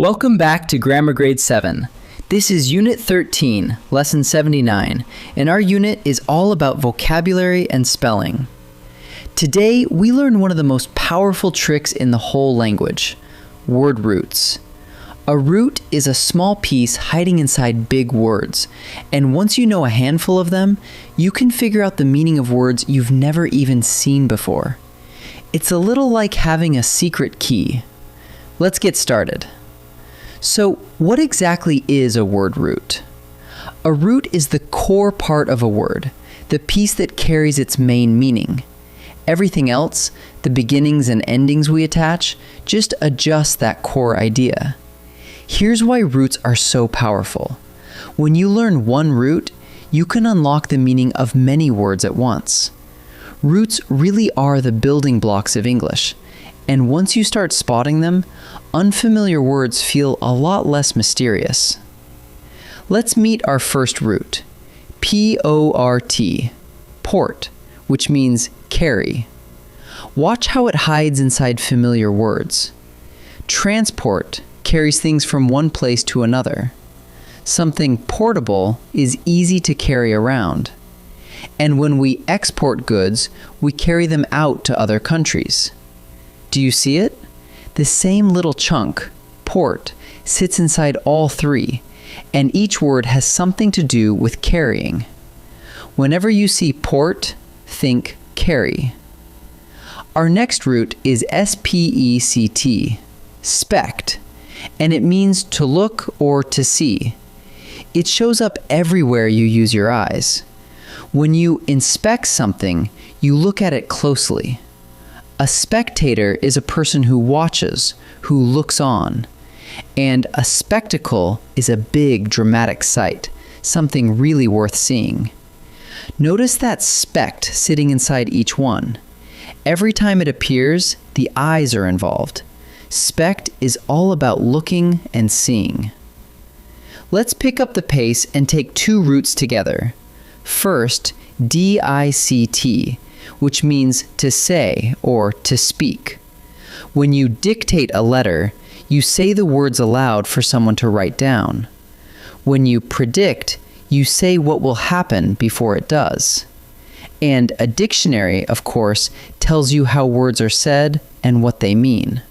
Welcome back to Grammar Grade 7. This is Unit 13, Lesson 79, and our unit is all about vocabulary and spelling. Today, we learn one of the most powerful tricks in the whole language, word roots. A root is a small piece hiding inside big words, and once you know a handful of them, you can figure out the meaning of words you've never even seen before. It's a little like having a secret key. Let's get started. So, what exactly is a word root? A root is the core part of a word, the piece that carries its main meaning. Everything else, the beginnings and endings we attach, just adjust that core idea. Here's why roots are so powerful. When you learn one root, you can unlock the meaning of many words at once. Roots really are the building blocks of English, and once you start spotting them, unfamiliar words feel a lot less mysterious. Let's meet our first root, P-O-R-T, port, which means carry. Watch how it hides inside familiar words. Transport carries things from one place to another. Something portable is easy to carry around. And when we export goods, we carry them out to other countries. Do you see it? The same little chunk, port, sits inside all three, and each word has something to do with carrying. Whenever you see port, think carry. Our next root is S-P-E-C-T, SPECT, and it means to look or to see. It shows up everywhere you use your eyes. When you inspect something, you look at it closely. A spectator is a person who watches, who looks on. And a spectacle is a big, dramatic sight, something really worth seeing. Notice that SPECT sitting inside each one. Every time it appears, the eyes are involved. SPECT is all about looking and seeing. Let's pick up the pace and take two roots together. First, DICT, which means to say or to speak. When you dictate a letter, you say the words aloud for someone to write down. When you predict, you say what will happen before it does. And a dictionary, of course, tells you how words are said and what they mean.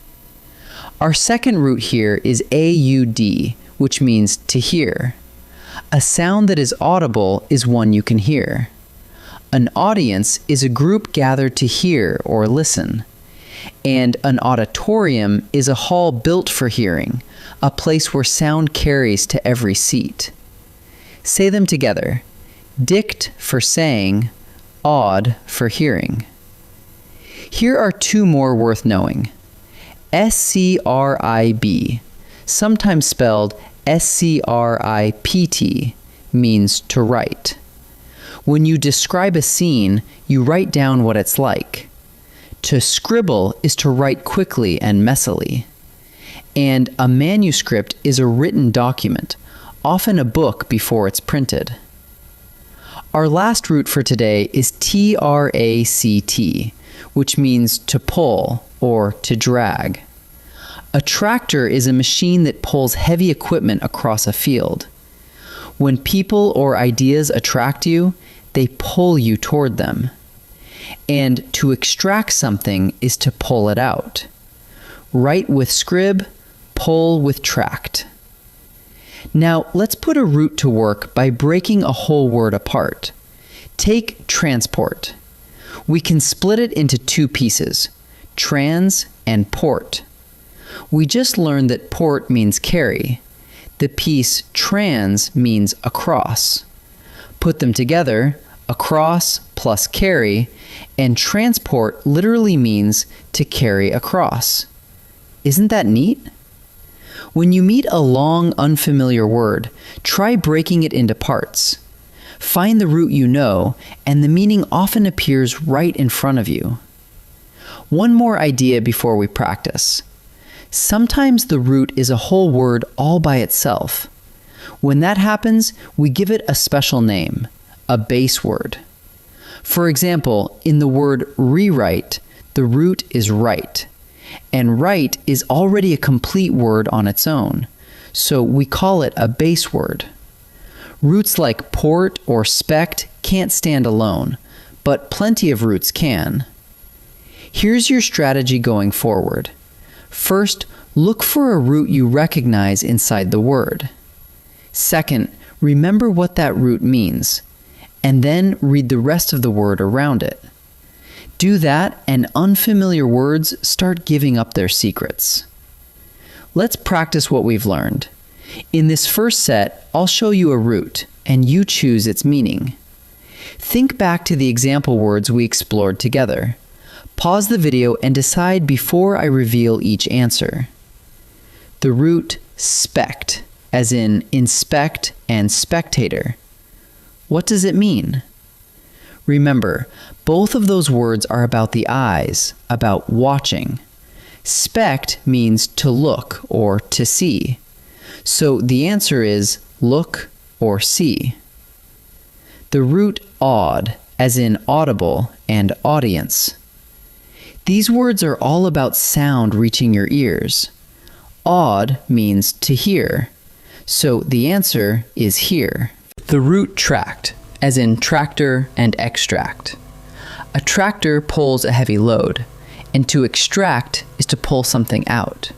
Our second root here is AUD, which means to hear. A sound that is audible is one you can hear. An audience is a group gathered to hear or listen. And an auditorium is a hall built for hearing, a place where sound carries to every seat. Say them together. Dict for saying, aud for hearing. Here are two more worth knowing. SCRIB, sometimes spelled SCRIPT, means to write. When you describe a scene, you write down what it's like. To scribble is to write quickly and messily. And a manuscript is a written document, often a book before it's printed. Our last root for today is TRACT, which means to pull or to drag. A tractor is a machine that pulls heavy equipment across a field. When people or ideas attract you, they pull you toward them. And to extract something is to pull it out. Write with SCRIB, pull with TRACT. Now, let's put a root to work by breaking a whole word apart. Take transport. We can split it into two pieces, trans and port. We just learned that port means carry. The piece trans means across. Put them together, across plus carry, and transport literally means to carry across. Isn't that neat? When you meet a long, unfamiliar word, try breaking it into parts. Find the root you know, and the meaning often appears right in front of you. One more idea before we practice. Sometimes the root is a whole word all by itself. When that happens, we give it a special name, a base word. For example, in the word rewrite, the root is write, and right is already a complete word on its own, so we call it a base word. Roots like port or SPECT can't stand alone, but plenty of roots can. Here's your strategy going forward. First, look for a root you recognize inside the word. Second, remember what that root means, and then read the rest of the word around it. Do that, and unfamiliar words start giving up their secrets. Let's practice what we've learned. In this first set, I'll show you a root, and you choose its meaning. Think back to the example words we explored together. Pause the video and decide before I reveal each answer. The root SPECT, as in inspect and spectator. What does it mean? Remember, both of those words are about the eyes, about watching. SPECT means to look or to see. So the answer is look or see. The root aud, as in audible and audience. These words are all about sound reaching your ears. Aud means to hear, so the answer is hear. The root TRACT, as in tractor and extract. A tractor pulls a heavy load, and to extract is to pull something out.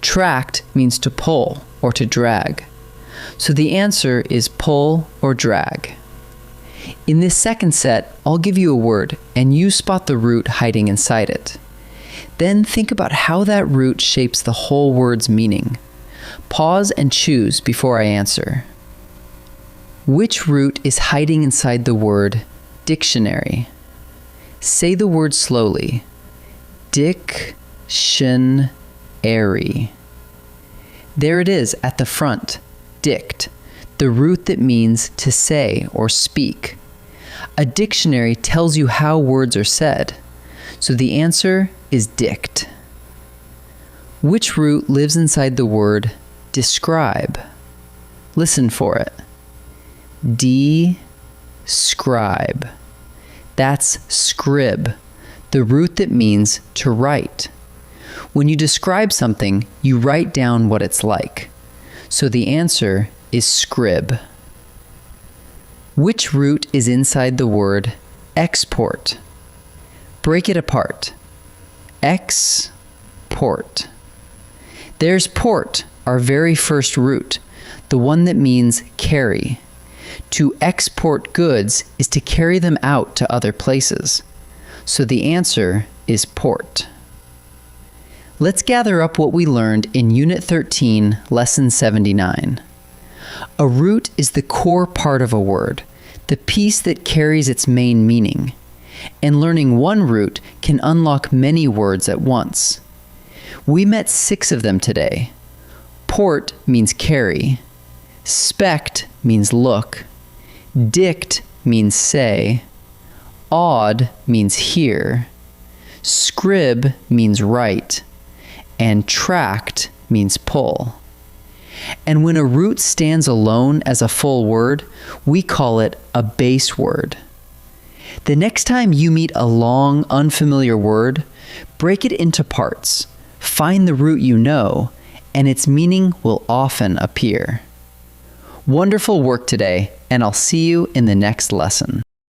TRACT means to pull or to drag, so the answer is pull or drag. In this second set, I'll give you a word, and you spot the root hiding inside it. Then think about how that root shapes the whole word's meaning. Pause and choose before I answer. Which root is hiding inside the word dictionary? Say the word slowly. Dictionary. There it is at the front, DICT, the root that means to say or speak. A dictionary tells you how words are said, so the answer is DICT. Which root lives inside the word describe? Listen for it. Describe. That's SCRIB, the root that means to write. When you describe something, you write down what it's like. So the answer is SCRIB. Which root is inside the word export? Break it apart. Export. There's port, our very first root, the one that means carry. To export goods is to carry them out to other places. So the answer is port. Let's gather up what we learned in Unit 13, Lesson 79. A root is the core part of a word, the piece that carries its main meaning. And learning one root can unlock many words at once. We met 6 of them today. Port means carry. SPECT means look. DICT means say. Aud means hear. SCRIB means write. And TRACT means pull. And when a root stands alone as a full word, we call it a base word. The next time you meet a long, unfamiliar word, break it into parts. Find the root you know, and its meaning will often appear. Wonderful work today, and I'll see you in the next lesson.